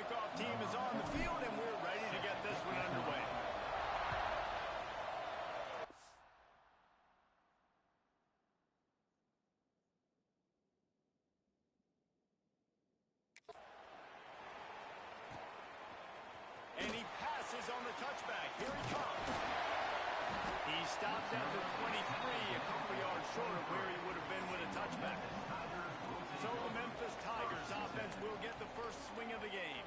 kickoff team is on the field, and we're ready to get this one underway. And he passes on the touchback. Here he comes. He stopped at the 23, a couple yards short of where he would have been with a touchback. So the Memphis Tigers offense will get the first swing of the game.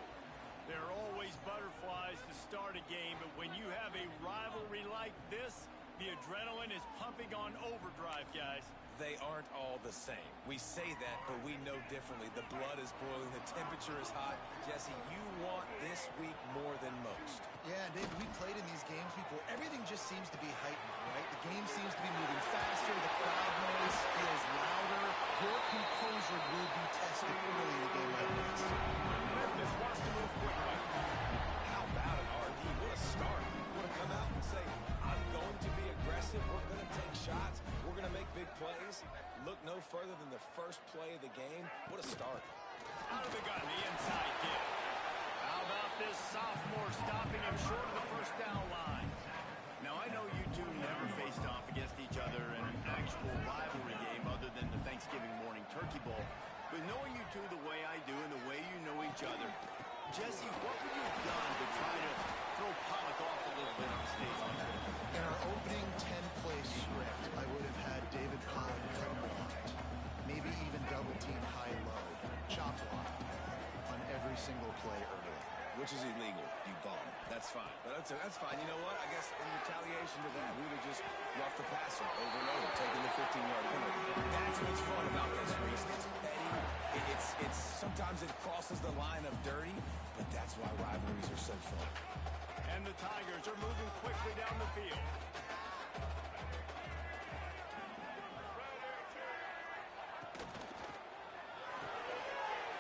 There are always butterflies to start a game, but when you have a rivalry like this, the adrenaline is pumping on overdrive, guys. They aren't all the same. We say that, but we know differently. The blood is boiling. The temperature is hot. Jesse, you want this week more than most. Yeah, Dave, we played in these games before. Everything just seems to be heightened, right? The game seems to be moving faster. The crowd noise feels louder. Your composure will be tested early in a game like this. Memphis wants to move quickly. How about it, RD? What a start. You want to come out and say, I'm going to be aggressive. We're going to take shots. We're going to make big plays. Look no further than the first play of the game. What a start. Out of the gun, the inside give. How about this sophomore stopping him short of the first down line? Now, I know you two never faced off against each other in an actual rivalry game other than the Thanksgiving morning turkey bowl. But knowing you two the way I do and the way you know each other, Jesse, what would you have done to try to throw Pollock off a little bit on stage like that? In our opening 10-play script, I would have had David Pollock cut blocked. Maybe even double-team high-low, chop block on every single play early. Which is illegal, you bum. That's fine. But that's fine. You know what? I guess in retaliation to that, we would have just roughed the passer over and over, taking the 15-yard penalty. That's what's fun about this, Reese. It's petty. It's sometimes it crosses the line of dirty, but that's why rivalries are so fun. And the Tigers are moving quickly down the field.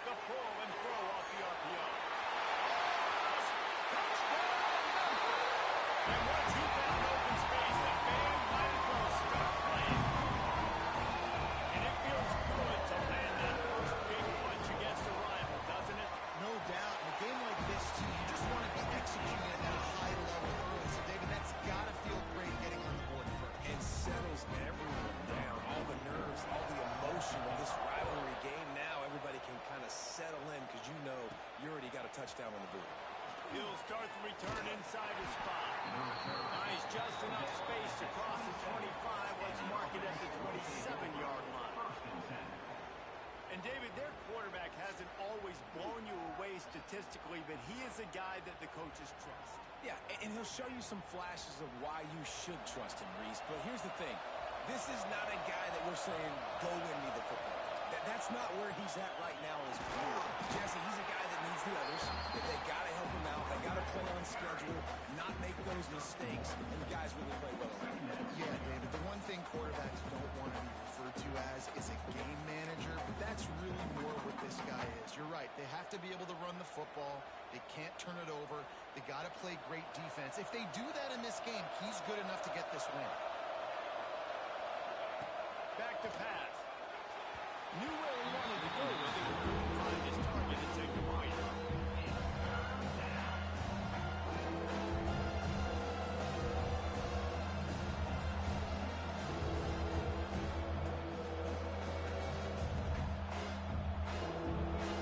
The pull and throw off the RPO. And once he found open space, the band might as well start playing. And it feels good to land that first big punch against a rival, doesn't it? No doubt. In a game like this, too, you just want to be executing at a high level early. So, David, that's got to feel great getting on the board first. It settles everyone down. All the nerves, all the emotion of this rivalry game now, everybody can kind of settle in because you know you already got a touchdown on the board. He'll start the return inside his spot. Nice, just enough space to cross the 25. Let's mark it at the 27-yard line. And, David, their quarterback hasn't always blown you away statistically, but he is a guy that the coaches trust. Yeah, and he'll show you some flashes of why you should trust him, Reese. But here's the thing. This is not a guy that we're saying, go win me the football. That's not where he's at right now in his career. Jesse, he's a guy that needs the others. That they got to help him out. They got to play on schedule, not make those mistakes, and the guys really play well around him. Yeah, David, the one thing quarterbacks don't want to be referred to as is a game manager, but that's really more what this guy is. You're right. They have to be able to run the football. They can't turn it over. They got to play great defense. If they do that in this game, he's good enough to get this win. Back to pass. Knew where he wanted to go with it. Find his target and take the point.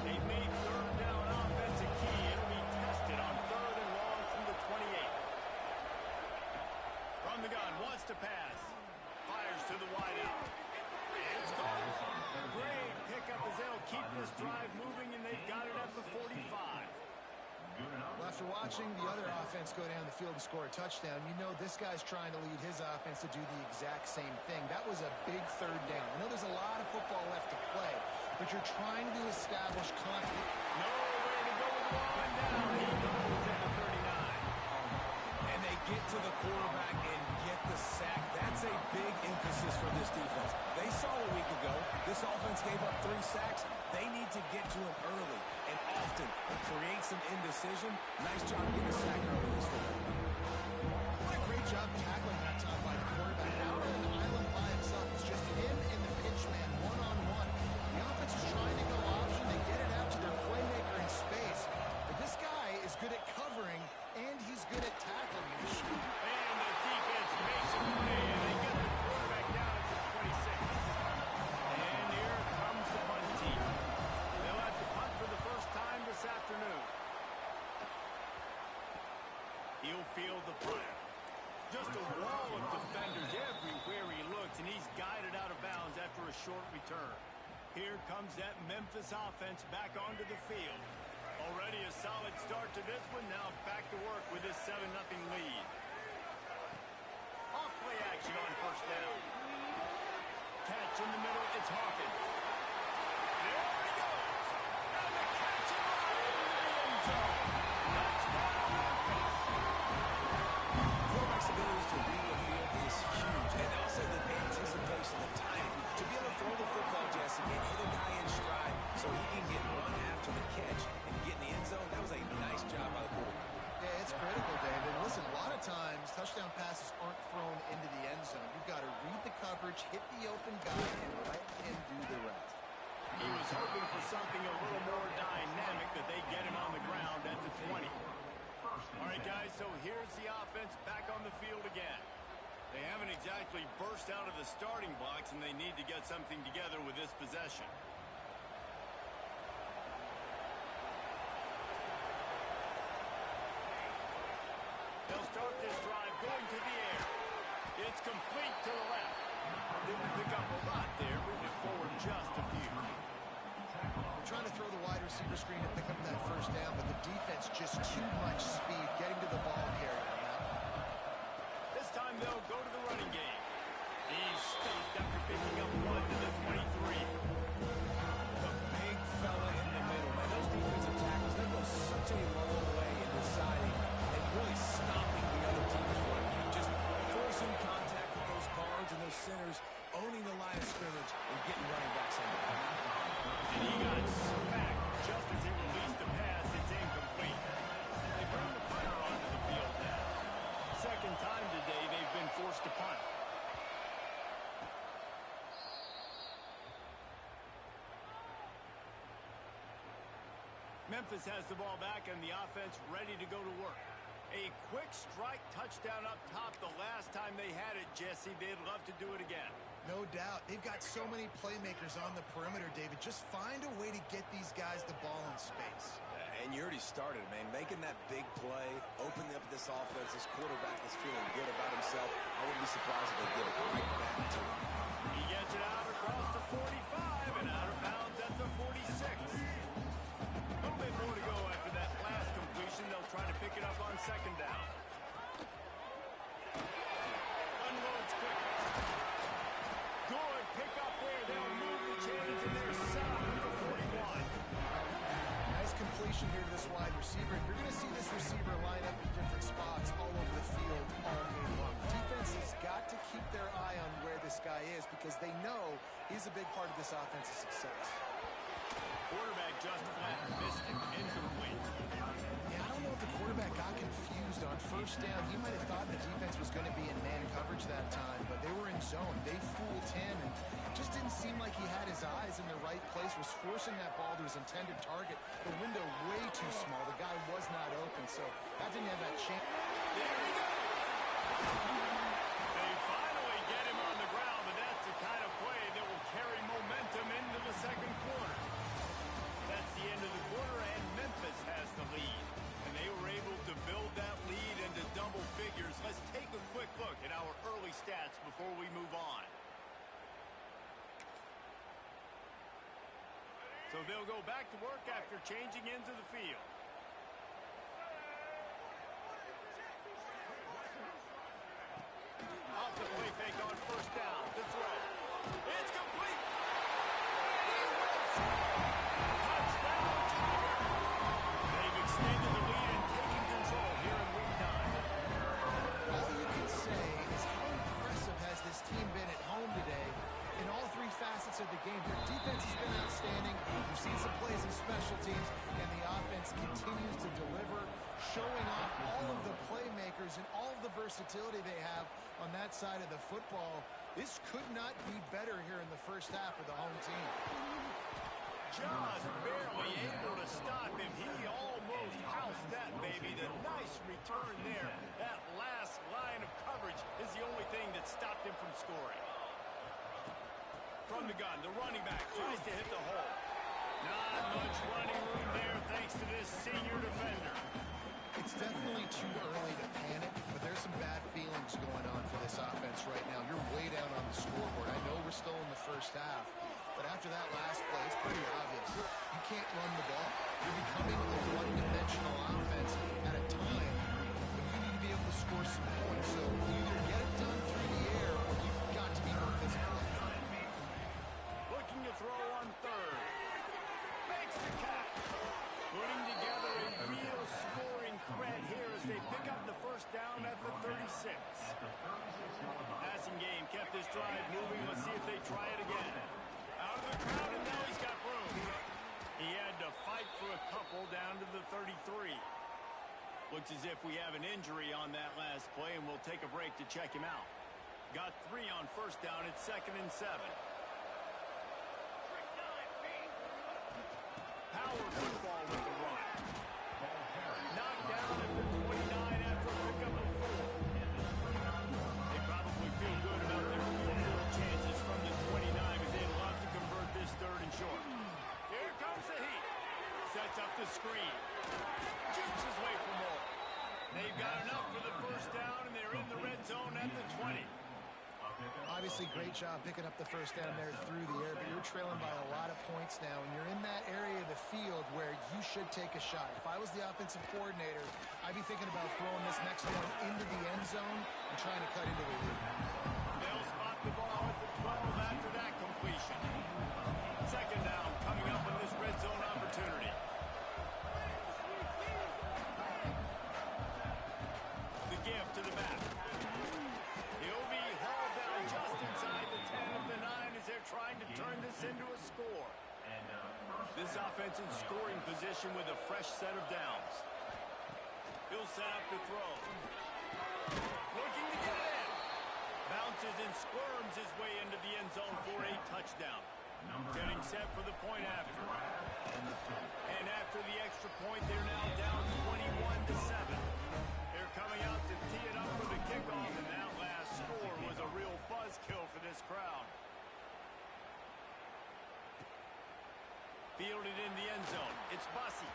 They've made third down offensive key. It'll be tested on third and long from the 28. From the gun, wants to pass. Fires to the wideout. It's caught. Great pickup as they'll keep this drive moving, and they've got it at the 45. Well, after watching the other offense go down the field and score a touchdown, you know this guy's trying to lead his offense to do the exact same thing. That was a big third down. I know there's a lot of football left to play, but you're trying to establish confidence. Nowhere to go with one down. He goes at the 39. And they get to the quarterback and get the sack. That's a big emphasis for this defense. They saw a week ago, this offense gave up 3 sacks. They need to get to him early and often and create some indecision. Nice job getting a sack early this week. What a great job tackling that time by the quarterback. Out on an island by himself. It's just him and the pitch man one-on-one. The offense is trying to go option. They get it out to their playmaker in space. But this Here comes that Memphis offense back onto the field. Already a solid start to this one. Now back to work with this 7-0 lead. Off play action on first down. Catch in the middle. It's Hawkins. There he goes. And the catch in the end zone. Touchdown, Memphis. Quarterback's ability to read the field is huge. And also the anticipation, the timing. To be able to throw the football, Jesse, and hit a guy in stride so he can get run after the catch and get in the end zone, that was a nice job by the quarterback. Yeah, it's critical, David. Listen, a lot of times touchdown passes aren't thrown into the end zone. You've got to read the coverage, hit the open guy, and let him do the rest. He was hoping for something a little more dynamic, that they get him on the ground at the 20. All right, guys, so here's the offense back on the field again. They haven't exactly burst out of the starting blocks, and they need to get something together with this possession. They'll start this drive going to the air. It's complete to the left. Didn't pick up a lot there, moving it forward just a few. They're trying to throw the wide receiver screen to pick up that first down, but the defense just too much speed getting to the ball carrier on that one. This time they'll go to the running game. He's stuffed after picking up one to the 23. The big fella in the middle, man. Those defensive tackles, they go such a long way in deciding and really stopping the other team's run game. Just forcing contact with those guards and those centers, owning the line of scrimmage and getting running backs on the ball. And he got smacked just as he released the pass. It's incomplete. They bring the punter onto the field now. Second time today they've been forced to punt. Memphis has the ball back and the offense ready to go to work. A quick strike touchdown up top the last time they had it, Jesse. They'd love to do it again. No doubt. They've got so many playmakers on the perimeter, David. Just find a way to get these guys the ball in space. And you already started, man. Making that big play, opening up this offense. This quarterback is feeling good about himself. I wouldn't be surprised if they get it right back to him. He gets it out across the 45 and out of bounds at the 46. A little bit more to go after that last completion. They'll try to pick it up on second down. Unloads quickly. Good pick up there. They'll move the chains and they're set up with the 41. Nice completion here to this wide receiver. You're going to see this receiver line up in different spots all over the field all game long. Defense has got to keep their eye on where this guy is because they know he's a big part of this offense's success. Quarterback just flat, missed it, incomplete. Yeah, I don't know if the quarterback got confused on first down. He might have thought the defense was going to be in man coverage that time, but they were in zone. They fooled him and just didn't seem like he had his eyes in the right place, was forcing that ball to his intended target. The window way too small. The guy was not open, so that didn't have that chance. There he goes. They finally get him on the ground, but that's the kind of play that will carry momentum into the second quarter. That's the end of the quarter, and Memphis has the lead. And they were able to build that lead into double figures. Let's take a quick look at our early stats before we move on. So they'll go back to work after changing into the field. Off the play fake on first down. The throw. It's complete. Touchdown, Tiger. They've extended the lead and taken control here in week 9. All you can say is how impressive has this team been at home today in all three facets of the game. Their defense has been outstanding. We've seen some plays in special teams, and the offense continues to deliver, showing off all of the playmakers and all of the versatility they have on that side of the football. This could not be better here in the first half of the home team. Just barely able to stop him. He almost housed that baby. The nice return there. That last line of coverage is the only thing that stopped him from scoring. From the gun, the running back tries to hit the hole. Not much running room there thanks to this senior defender. It's definitely too early to panic, but there's some bad feelings going on for this offense right now. You're way down on the scoreboard. I know we're still in the first half, But after that last play, it's pretty obvious. You can't run the ball. You're becoming a one-dimensional offense at a time when you need to be able to score some points. So either get it done through the air or you've got to be more physical. Looking to throw on third. Makes the catch. Putting together a real scoring threat here as they pick up the first down at the 36. Passing game kept this drive moving. Let's see if they try it again. Out of the crowd, and now he's got room. He had to fight for a couple down to the 33. Looks as if we have an injury on that last play, and we'll take a break to check him out. Got 3 on first down. It's 2nd and 7. Power football with the run. Knocked down at the 29 after a pickup of 4. They probably feel good about their field goal chances from the 29, but they'd love to convert this 3rd and short. Here comes the heat. Sets up the screen. Jukes his way for more. They've got enough for the first down, and they're in the red zone at the 20. Obviously, great job picking up the first down there through the air, but you're trailing by a lot of points now, and you're in that area of the field where you should take a shot. If I was the offensive coordinator, I'd be thinking about throwing this next one into the end zone and trying to cut into the lead. They'll spot the ball at the 12 after that completion. 2nd down coming up on this red zone opportunity. The give to the back. He'll be hauled down just inside the 10 of the 9 as they're trying to turn this into a score. This offense in scoring position with a fresh set of downs. He'll set up the throw. Looking to get it in. Bounces and squirms his way into the end zone for a touchdown. Getting set for the point after. And after the extra point, they're now down 21-7. They're coming out to tee it up for the kickoff, and that last score was a real buzzkill for this crowd. Fielded in the end zone. It's Bussey.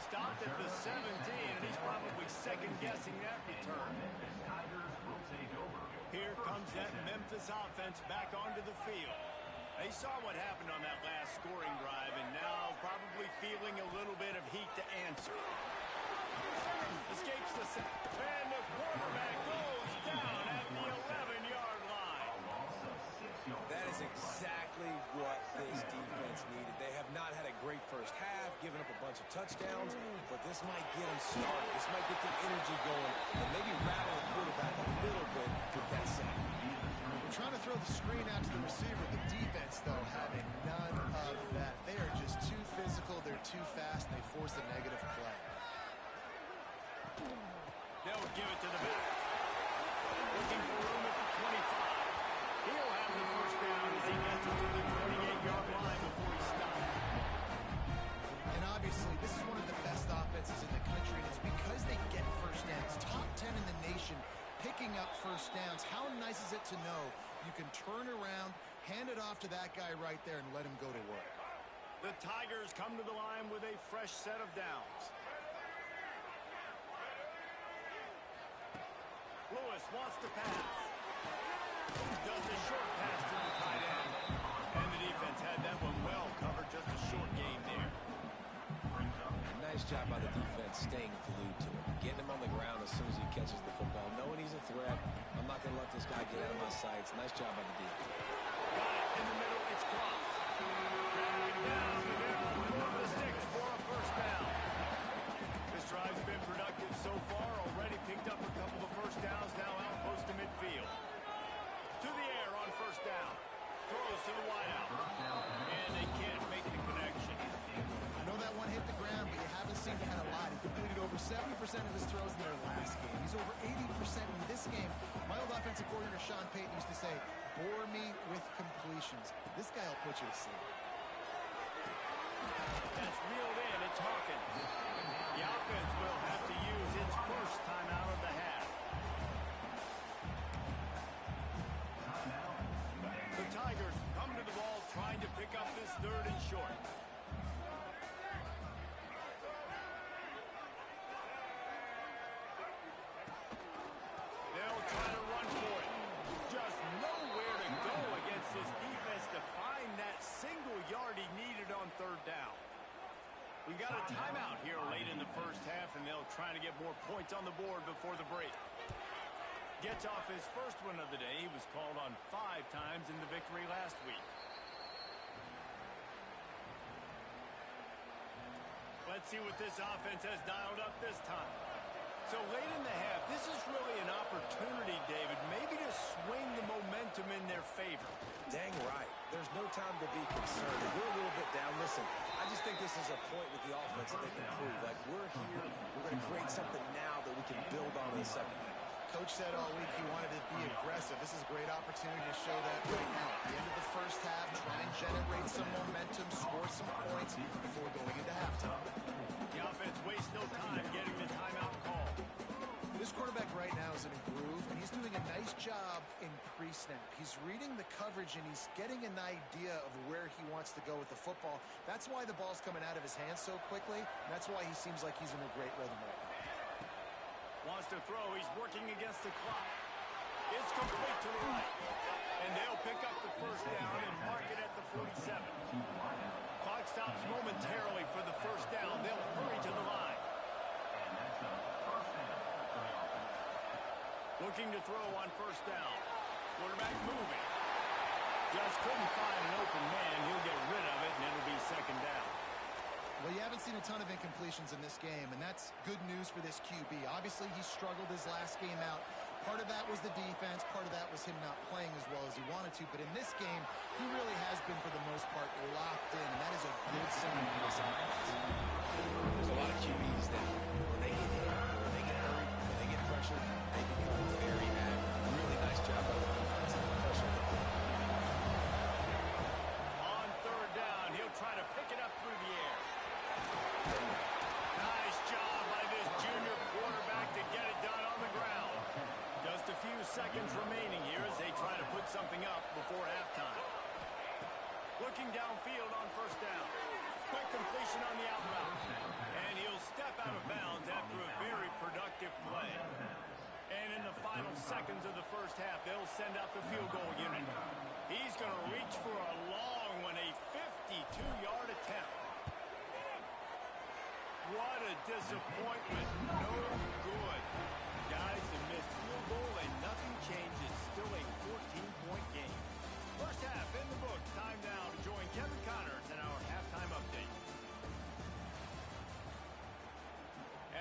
Stopped at the 17, and he's probably second-guessing that return. Here comes that Memphis offense back onto the field. They saw what happened on that last scoring drive, and now probably feeling a little bit of heat to answer. Escapes the sack, and the quarterback goes down at the 11-yard line. That is exactly what this defense needed. They have not had a great first half, giving up a bunch of touchdowns, but this might get them started. This might get the energy going and maybe rattle the quarterback a little bit with that sack. We're trying to throw the screen out to the receiver. The defense, though, having none of that. They are just too physical. They're too fast, and they force a negative play. They'll give it to the back. Looking for room at the 25. He'll have the first down as he gets it to the 28-yard line before he stops. And obviously, this is one of the best offenses in the country, and it's because they get first downs. Top 10 in the nation, picking up first downs. How nice is it to know you can turn around, hand it off to that guy right there, and let him go to work? The Tigers come to the line with a fresh set of downs. Lewis wants to pass. Does a short pass to the tight end. And the defense had that one well covered. Just a short game there. Nice job by the defense staying glued to him. Getting him on the ground as soon as he catches the football. Knowing he's a threat. I'm not going to let this guy get out of my sights. Nice job by the defense. Got it in the middle. It's Cross. Driving down the middle for the sticks for a first down. This drive's been productive so far. Already picked up a couple of first downs. Now out close to midfield. To the air on first down. Throws to the wideout. And they can't make the connection. I know that one hit the ground, but you haven't seen that a lot. He completed over 70% of his throws in their last game. He's over 80% in this game. My old offensive coordinator, Sean Payton, used to say, bore me with completions. This guy will put you to sleep. That's reeled in. It's Hawkins. The offense will have to use its first timeout of the half. The Tigers come to the ball trying to pick up this 3rd and short. They'll try to run for it. Just nowhere to go against this defense to find more points on the board before the break. Gets off his first one of the day. He was called on 5 times in the victory last week. Let's see what this offense has dialed up this time. So late in the half, this is really an opportunity, David, maybe to swing the momentum in their favor. Dang right. There's no time to be concerned. If we're a little bit down, listen, I just think this is a point with the offense that they can prove. Like, we're here, we're going to create something now that we can build on in the second half. Coach said all week he wanted to be aggressive. This is a great opportunity to show that right now. At the end of the first half, try and generate some momentum, score some points before going into halftime. The offense wastes no time getting the timeout call. This quarterback right now is in a groove, and he's doing a nice job in pre-snap. He's reading the coverage, and he's getting an idea of where he wants to go with the football. That's why the ball's coming out of his hands so quickly, and that's why he seems like he's in a great rhythm right now. Wants to throw. He's working against the clock. It's complete to the right. And they'll pick up the first down and mark it at the 47. Clock stops momentarily for the first down. They'll hurry to the line. Looking to throw on first down. Quarterback moving. Just couldn't find an open man. He'll get rid of it, and it'll be second down. Well, you haven't seen a ton of incompletions in this game, and that's good news for this QB. Obviously, he struggled his last game out. Part of that was the defense. Part of that was him not playing as well as he wanted to. But in this game, he really has been, for the most part, locked in, and that is a good sign for this offense. There's a lot of QBs that when they get hit, when they get hurried, when they get pressured, they become very active. Really nice job by the defense and the pressure. On third down, he'll try to pick it up through the air. Nice job by this junior quarterback to get it done on the ground. Just a few seconds remaining here as they try to put something up before halftime. Looking downfield on first down. Quick completion on the outbound. And he'll step out of bounds after a very productive play. And in the final seconds of the first half, they'll send out the field goal unit. He's going to reach for a long one, a 52-yard attempt. What a disappointment. No good. Guys, a missed field goal and nothing changes. Still a 14-point game. First half in the books. Time now to join Kevin Connors in our halftime update.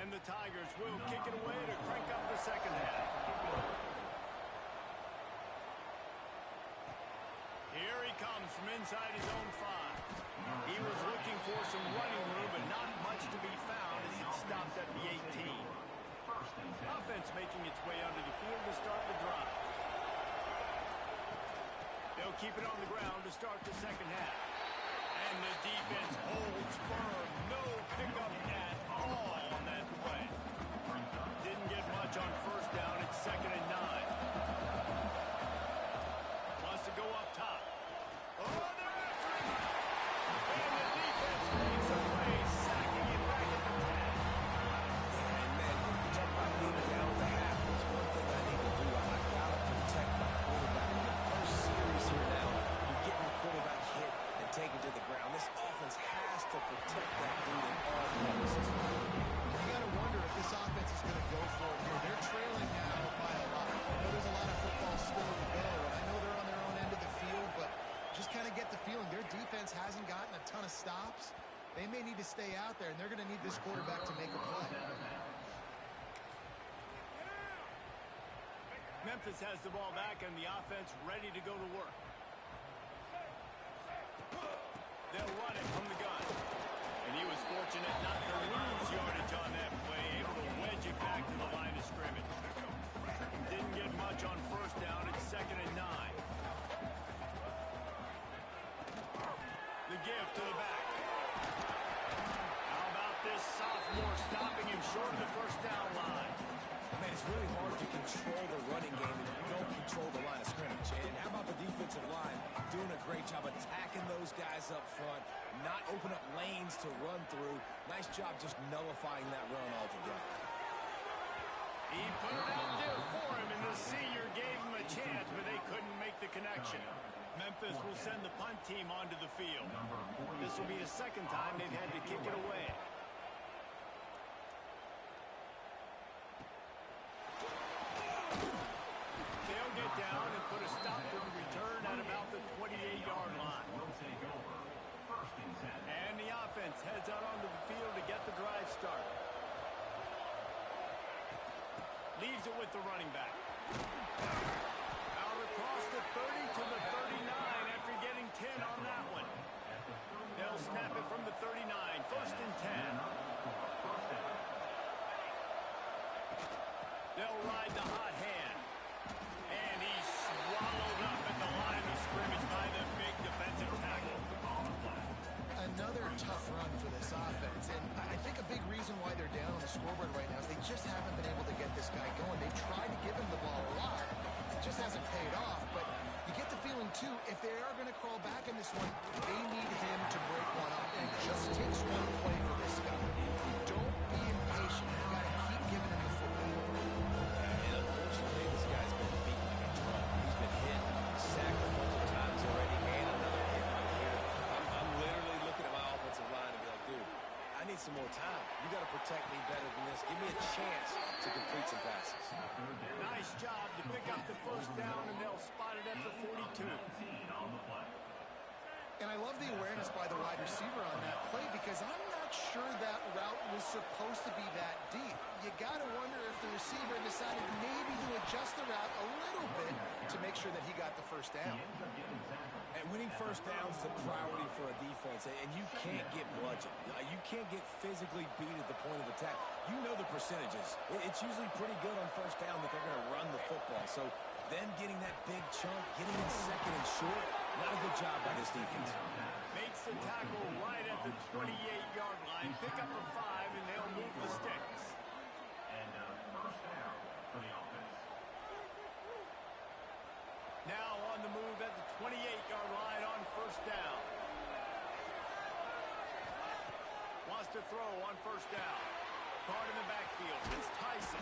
And the Tigers will kick it away to crank up the second half. Here he comes from inside his own 5. He was looking for some running room, but not much to be found as it stopped at the 18. Offense making its way onto the field to start the drive. They'll keep it on the ground to start the second half. And the defense holds firm. No pickup at all on that play. Didn't get much on first down. It's 2nd and 9. Wants to go up top. Oh, they're after him! And the defense makes a play, sacking him back at the 10. And, man, you talk about being down at the half. There's one thing I need to do. I've got to protect my quarterback. In the first series here now, you're getting the quarterback hit and taken to the ground. This offense has to protect that dude in all costs. You got to wonder if this offense is going to go for it here. They're trailing now by a lot. I know there's a lot of football still to go, and I know they're on their own end of the field, but just kind of get the feeling their defense hasn't gotten a ton of stops. They may need to stay out there, and they're going to need this quarterback to make a play. Memphis has the ball back and the offense ready to go to work. They'll run it from the gun. And he was fortunate not to lose yardage on that play, able to wedge it back to the line of scrimmage. Didn't get much on first down. It's 2nd and 9. The give to the back. How about this sophomore stopping him short of the first down line? Man, it's really hard to control the running game if you don't control the line of scrimmage. And how about the defensive line doing a great job attacking those guys up front, not open up lanes to run through. Nice job just nullifying that run altogether. He put it out there for him, and the senior gave him a chance, but they couldn't make the connection. Memphis will send the punt team onto the field. This will be the second time they've had to kick it away. start. Leaves it with the running back. Out across the 30 to the 39 after getting 10 on that one. They'll snap it from the 39. First and 10. They'll ride the hot hand. And he's swallowed up at the line of scrimmage by the big defensive tackle. Another tough run for this offense, and I think a big reason why they're down on the scoreboard right now is they just haven't been able to get this guy going. They've tried to give him the ball a lot. It just hasn't paid off, but you get the feeling, too, if they are going to crawl back in this one, they need him to break one up. And it just takes one play for this guy. Don't be impatient. You got to keep giving him the football. And unfortunately, this guy's been beat like a drum. He's been hit, sacked a bunch of times already, and another hit right here. I'm literally looking at my offensive line and be like, dude, I need some more time. You got to protect me better than this. Give me a chance to complete some passes. Nice job to pick up the first down, and they'll spot it at the 42. And I love the awareness by the wide receiver on that play because I'm not sure that route was supposed to be that deep. You got to wonder if the receiver decided maybe to adjust the route a little bit to make sure that he got the first down. And winning first downs is a priority for a defense, and you can't get bludgeoned. You can't get physically beat at the point of attack. You know the percentages. It's usually pretty good on first down that they're going to run the football. So them getting that big chunk, getting in second and short, not a good job by this defense. Makes the tackle right at the 28-yard line. Pick up a 5, and they'll move the sticks. And first down for the offense. Now on the move at the 28-yard line on first down. Wants to throw on first down. Card in the backfield. It's Tyson.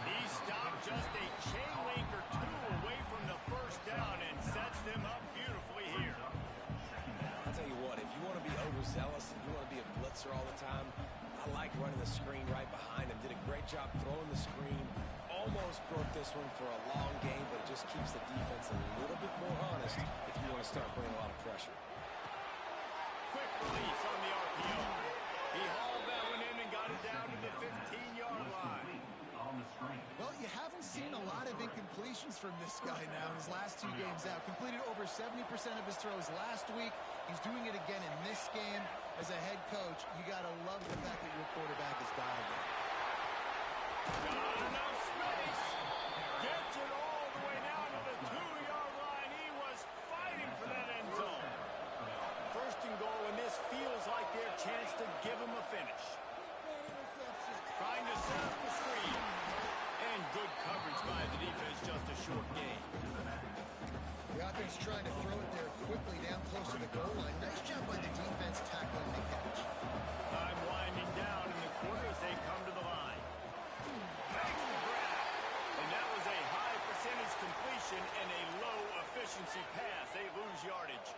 He stopped just a chain link or two away from the first down and sets them up beautifully here. I'll tell you what, if you want to be overzealous and you want to be a blitzer all the time, I like running the screen right behind him. Did a great job throwing the screen. Almost broke this one for a long game, but it just keeps the defense a little bit more honest if you want to start putting a lot of pressure. Quick release on the RPO. He hauled that one in and got it down to the 15-yard line. Well, you haven't seen a lot of incompletions from this guy now in his last 2 games out. Completed over 70% of his throws last week. He's doing it again in this game. As a head coach, you got to love the fact that your quarterback is dialed in. Not enough space. Gets it all the way down to the 2-yard line. He was fighting for that end zone. First and goal, and this feels like their chance to give him a finish. Trying to set up the screen. And good coverage by the defense, just a short gain. The offense trying to throw it there quickly down close to the goal line. Nice job by the defense tackling the catch. Time winding down in the quarter as they come to the line. Makes the grab. And that was a high percentage completion and a low efficiency pass. They lose yardage.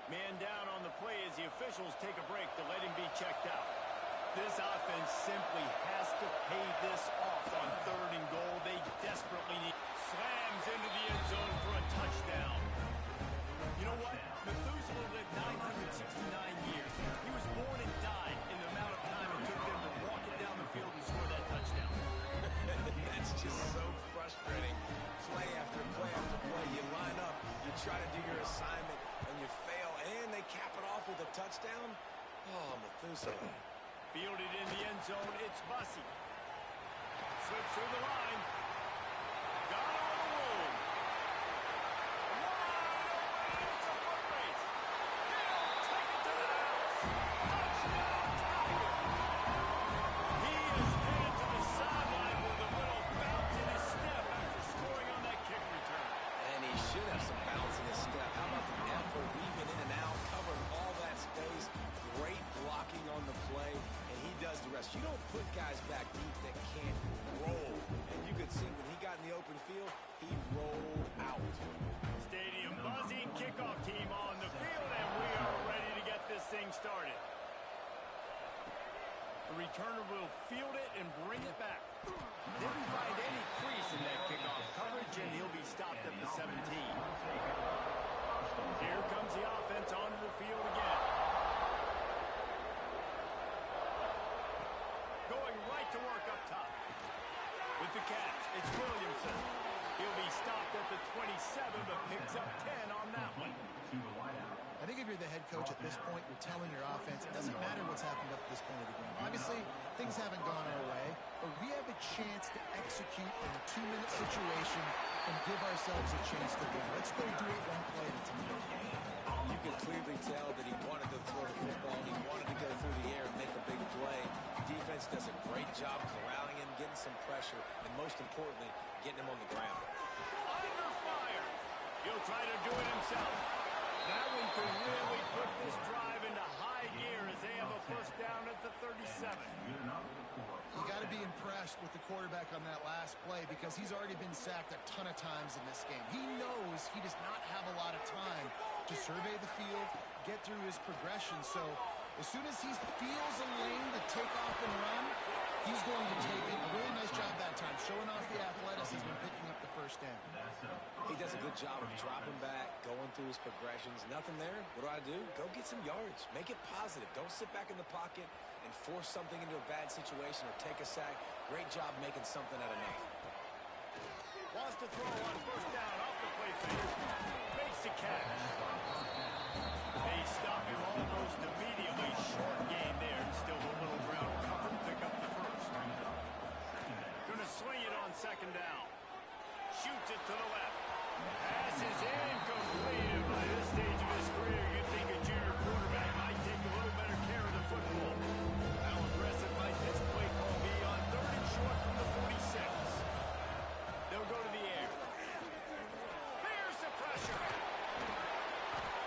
Man down on the play as the officials take a break to let him be checked out. This offense simply has to pay this off on 3rd and goal. They desperately need. Slams into the end zone for a touchdown. You know what? Methuselah lived 969 years. He was born and died in the amount of time it took them to walk it down the field and score that touchdown. That's just so frustrating. Play after play after play. You line up, you try to do your assignment, and you fail, and they cap it off with a touchdown. Oh, Methuselah. Fielded in the end zone, it's Bussey. Slips through the line. Got on the roll. Wide open, it's a foot race. He'll take it to the house. Touchdown, Tiger. He is headed to the sideline with a little bounce in his step after scoring on that kick return. And he should have some bounce in his step. How about the effort, weaving in and out, covering all that space, great blocking on the play, and he does the rest. You don't put guys back deep that can't roll. And you could see when he got in the open field, he rolled out. Stadium buzzing, kickoff team on the field, and we are ready to get this thing started. The returner will field it and bring it back. Didn't find any crease in that kickoff coverage, and he'll be stopped at the 17. Here comes the offense onto the field again. head coach at this point, you're telling your offense, it doesn't matter what's happened up to this point of the game. Obviously, things haven't gone our way, but we have a chance to execute in a 2-minute situation and give ourselves a chance to win. Let's go do it one play at a time. You can clearly tell that he wanted to throw the football and he wanted to go through the air and make a big play. Defense does a great job corralling him, getting some pressure, and most importantly, getting him on the ground. Under fire. He'll try to do it himself. That one could really put this drive into high gear as they have a first down at the 37. You got to be impressed with the quarterback on that last play because he's already been sacked a ton of times in this game. He knows he does not have a lot of time to survey the field, get through his progression. So as soon as he feels a lane to take off and run, he's going to take it. A really nice job that time, showing off the athleticism and picking up the first down. He does a good job of dropping back, going through his progressions. Nothing there. What do? Go get some yardage. Make it positive. Don't sit back in the pocket and force something into a bad situation or take a sack. Great job making something out of nothing. Wants to throw on first down off the play fake. Makes the catch. They stop him almost immediately. Short gain there. Still a little ground cover. Pick up the first. Gonna swing it on second down. Shoots it to the left. Pass is incomplete. By this stage of his career, you'd think a junior quarterback might take a little better care of the football. How impressive might this play call be on 3rd and short from the 46? They'll go to the air. Here's the pressure.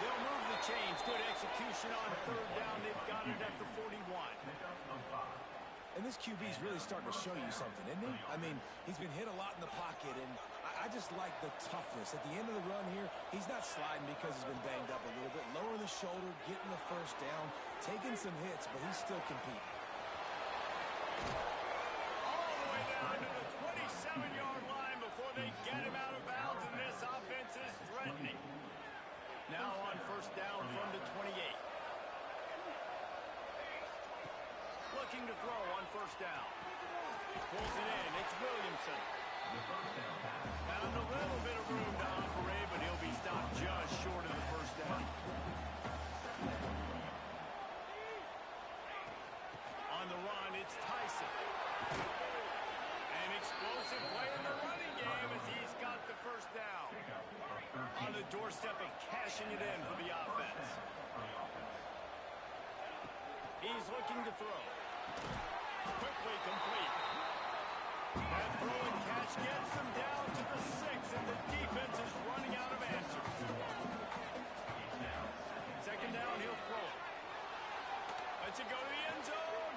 They'll move the chains. Good execution on 3rd down. They've got it at the 41. And this QB's really starting to show you something, isn't he? I mean, he's been hit a lot in the pocket, and I just like the toughness. At the end of the run here, he's not sliding because he's been banged up a little bit. Lowering the shoulder, getting the first down, taking some hits, but he's still competing. All the way down to the 27-yard line before they get him out of bounds, and this offense is threatening. Now on first down from the 28. Looking to throw on first down. Pulls it in. It's Williamson. Found a little bit of room to operate, but he'll be stopped just short of the first down. On the run, it's Tyson. An explosive play in the running game as he's got the first down. On the doorstep of cashing it in for the offense. He's looking to throw. Quickly complete. That throw and catch gets them down to the 6, and the defense is running out of answers. Second down, he'll throw it. Lets it go to the end zone.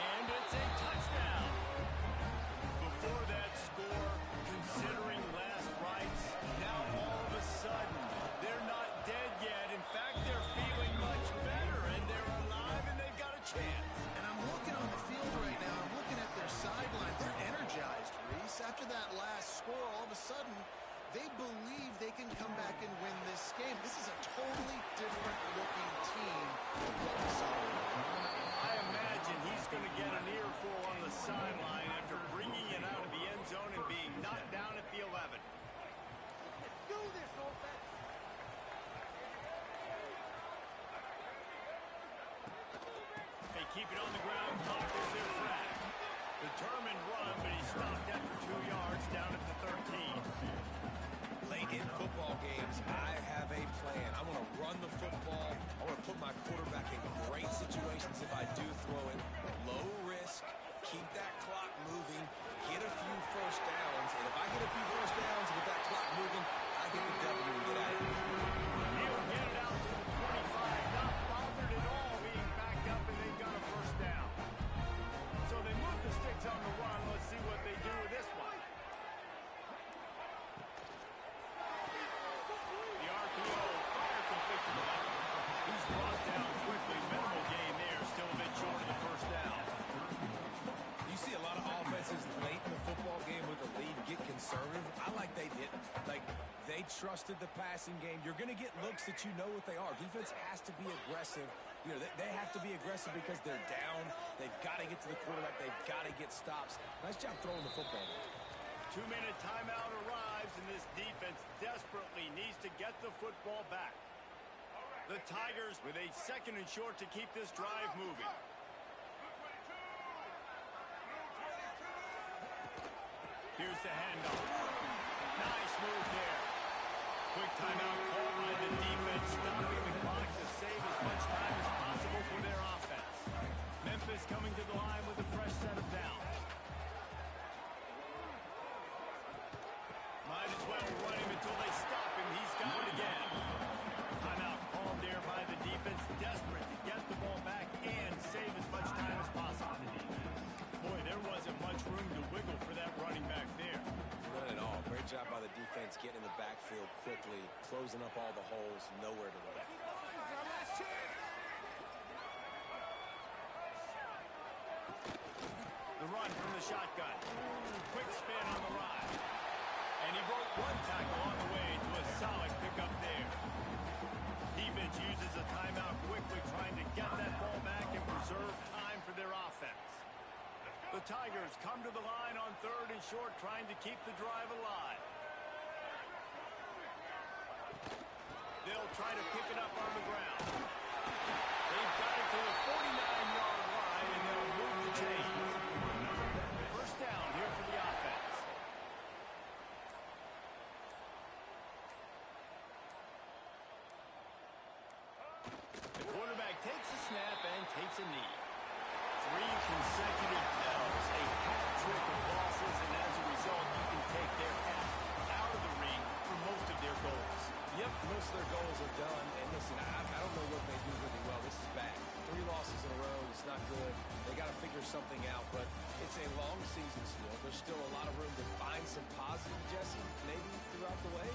And it's a touchdown. Before that score, considering last rites, now all of a sudden, they're not dead yet. In fact, they're feeling much better, and they're alive, and they've got a chance. And I'm looking on the field right now. I'm looking at their sideline. They're energized, Reese. After that last score, all of a sudden, they believe they can come back and win this game. This is a totally different looking team than what we saw. I imagine he's going to get an earful on the sideline after bringing it out of the end zone and being knocked down at the 11. Let's do this, offense. They keep it on the ground. Clock is their flag. Determined run, but he stopped after 2 yards down at the 13. Late in football games, I have a plan. I want to run the football. I want to put my quarterback in great situations if I do throw it. Low risk, keep that clock moving, get a few first downs. And if I get a few first downs with that clock moving, I get the W and get out of here. He'll get it out to the 25. Not bothered at all being backed up, and they've got a first down. So they move the sticks on the run. Let's see what they do with this one. The RPO, fire complete to the left. He's brought down quickly. Minimal gain there. Still a bit short of the first down. You see a lot of offenses late in the football game with a lead get conservative. I like they didn't. Like, they trusted the passing game. You're going to get looks that you know what they are. Defense has to be aggressive. You know, they have to be aggressive because they're down. They've got to get to the quarterback. They've got to get stops. Nice job throwing the football. 2-minute timeout arrives, and this defense desperately needs to get the football back. The Tigers with a 2nd and short to keep this drive moving. Here's the handoff. Nice move there. Quick timeout called by the defense, stopping the clock to save as much time as possible for their offense. Memphis coming to the line with a fresh set of downs. Might as well run him until they stop him. He's got it again. Timeout called there by the defense, desperate to get the ball back and save as much time as possible. Boy, there wasn't much room to wiggle for that running back there. None at all. Great job by the defense getting in the backfield quickly, closing up all the holes, nowhere to run. The run from the shotgun. Quick spin on the ride. And he broke one tackle on the way to a solid pickup there. Defense uses a timeout quickly, trying to get that ball back and preserve time for their offense. The Tigers come to the line on 3rd and short, trying to keep the drive alive. They'll try to pick it up on the ground. They've got it to the 49-yard line, and they'll move the chains. First down here for the offense. The quarterback takes a snap and takes a knee. 3 consecutive L's, a hat trick of losses, and as a result, you can take their hat out of the ring for most of their goals. Yep, most of their goals are done. And listen, I don't know what they do really well. This is bad. 3 losses in a row. It's not good. They got to figure something out, but it's a long season still. There's still a lot of room to find some positive, Jesse, maybe throughout the way.